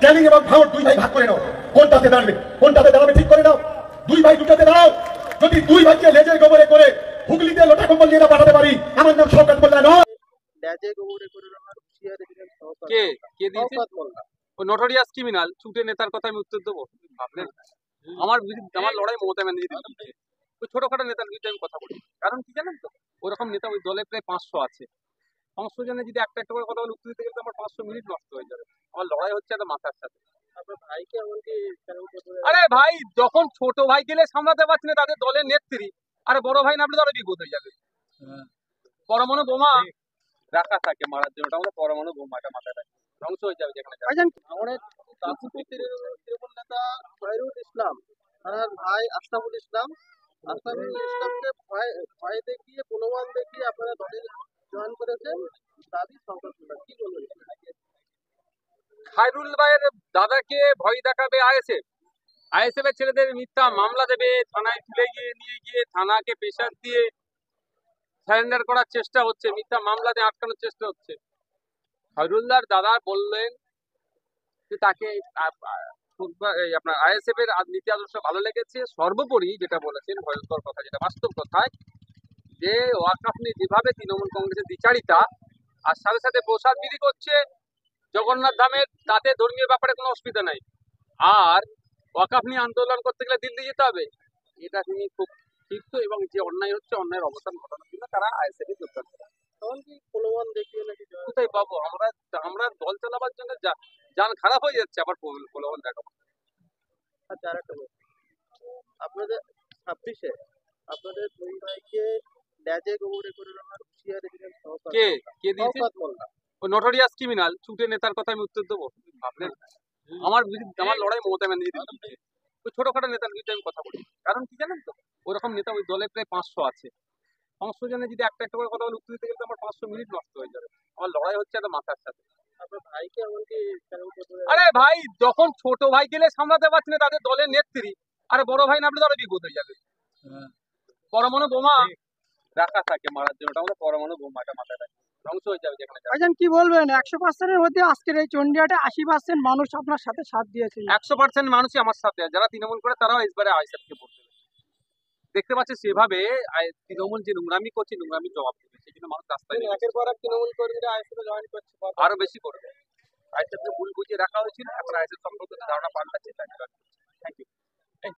ক্যানিং এবং ভাঙড় দুই ভাই ভাগ করে নাও, কোনটাতে দাঁড়াবে ঠিক করে নাও। দুই ভাই দুটাতে দাঁড়াও। যদি দুই ভাইকে লেজের গোবরে করে হুগলিতে লোটা কম্বল নিয়ে না পাঠাতে পারি, আমার নাম শওকত মোল্লা নয়। লেজে গোবরে করে আমার হুঁশিয়ারি দিলেন কে কে দিয়েছে? শওকত মোল্লা। ও নটোরিয়াস ক্রিমিনাল ছুটে নেতার কথা আমি উত্তর দেবো? ভাবলেন আমার আমার লড়াই মমতা ব্যানার্জির বিরুদ্ধে। ওই ছোটখাটো নেতার বিরুদ্ধে আমি কথা বলি, কারণ কি জানেন তো, ওরকম নেতা ওই দলে প্রায় 500 আছে। 500 জনে যদি একটা একটা করে কথা বলে উত্তর দিতে গেলে তো আমার 500 মিনিট নষ্ট হয়ে যাবে। আমার লড়াই হচ্ছে একটা মাথার সাথে। আপনার ভাইকে এমনকি আরে ভাই, যখন ছোট ভাই গেলে সামলাতে পারছি না তাদের দলের নেত্রী, আরে বড় ভাই নামলে তো আরো বিপদ হয়ে যাবে। পরমাণু বোমা রাখা থাকে মারার জন্য, ওটা আমাদের পরমাণু বোমাটা মাথায় রাখে, ধ্বংস হয়ে যাবে যেখানে যাবে। আমাদের দাসপুর তৃণমূল নেতা খয়রুল ইসলাম, তার ভাই আশরাফুল ইসলাম, ইসলামকে ভয় দেখিয়ে প্রলোভন দেখিয়ে আপনারা দলে জয়েন করেছেন, দাবি শওকত মোল্লা। কি বলবেন? খায়রুল ভাইয়ের দাদাকে ভয় দেখাবে আইএসএফ এর ছেলেদের মিথ্যা মামলা দেবে, থানায় তুলে গিয়ে নিয়ে গিয়ে থানাকে প্রেশার দিয়ে সারেন্ডার করার চেষ্টা হচ্ছে, মিথ্যা মামলা দিয়ে আটকানোর চেষ্টা হচ্ছে। খায়রুল্লাহর দাদা বললেন যে তাকে আপনার আইএসএফ এর নীতি আদর্শ ভালো লেগেছে। সর্বোপরি যেটা বলেছেন ভয়ঙ্কর কথা, যেটা বাস্তব কথায়, যে ওয়াকফ নিয়ে যেভাবে তৃণমূল কংগ্রেসের দ্বিচারিতা আর সাথে সাথে প্রসাদ বিলি করছে জগন্নাথ ধামের, তাতে ধর্মীয় ব্যাপারে কোনো অসুবিধা নাই। আর ওয়াকফ নিয়ে আন্দোলন করতে গেলে দিল্লি যেতে হবে, এটা তিনি খুব ক্ষিপ্ত, এবং যে অন্যায় হচ্ছে অন্যায়ের অবসান ঘটানোর জন্য তারা আইএসএফ এ যোগদান করে। এমনকি প্রলোভন দেখিয়ে নাকি কোথায় পাবো আমরা? আমরা দল চালাবার জন্য যান খারাপ হয়ে যাচ্ছে, আবার প্রলোভন দেখাবো। আচ্ছা, আরেকটা বলছি, আপনাদের 26-এ আপনাদের দুই ভাইকে লেজে গোবরে করে আমার হুঁশিয়ারি দিলেন শওকত কে কে দিয়েছে? শওকত মোল্লা। ওই নটোরিয়াস ক্রিমিনাল ছুটে নেতার কথা আমি উত্তর দেবো? ভাবলেন আমার আমার লড়াই মমতা ব্যানার্জির বিরুদ্ধে। ওই ছোটখাটো নেতার বিরুদ্ধে আমি কথা বলি, কারণ কি জানেন তো, ওরকম নেতা ওই দলে প্রায় 500 আছে। 500 জনে যদি একটা একটা করে কথা বলে উত্তর দিতে গেলে তো আমার 500 মিনিট নষ্ট হয়ে যাবে। আমার লড়াই হচ্ছে একটা মাথার সাথে। আপনার ভাইকে এমনকি আরে ভাই, যখন ছোট ভাই গেলে সামলাতে পারছি না তাদের দলের নেত্রী, আরে বড় ভাই নামলে তো আরো বিপদ হয়ে যাবে। পরমাণু বোমা রাখা থাকে মারার জন্য, ওটা আমাদের পরমাণু বোমাটা মাথায় রাখে, ধ্বংস হয়ে যাবে যেখানে যাবে। ভাইজান কি বলবেন, 100%-এর মধ্যে আজকের এই চন্ডিহাটে 80% মানুষ আপনার সাথে সাথ দিয়েছে? 100% মানুষই আমার সাথে, যারা তৃণমূল করে তারাও এসবারে আইএসএফকে ভোট দেবে। দেখতে পাচ্ছে সেভাবে তৃণমূল যে নোংরামি করছে, নোংরামি জবাব দেবে, সেই জন্য মানুষ রাস্তায় নেমেছে। একের পর এক তৃণমূল কর্মীরা আইএসএফে জয়েন করছে, আরো বেশি করবে। আইএসএফকে ভুল বুঝিয়ে রাখা হয়েছিল, এখন আইএসএফ সম্পর্কে ধারণা পাল্টাচ্ছে। Thank you.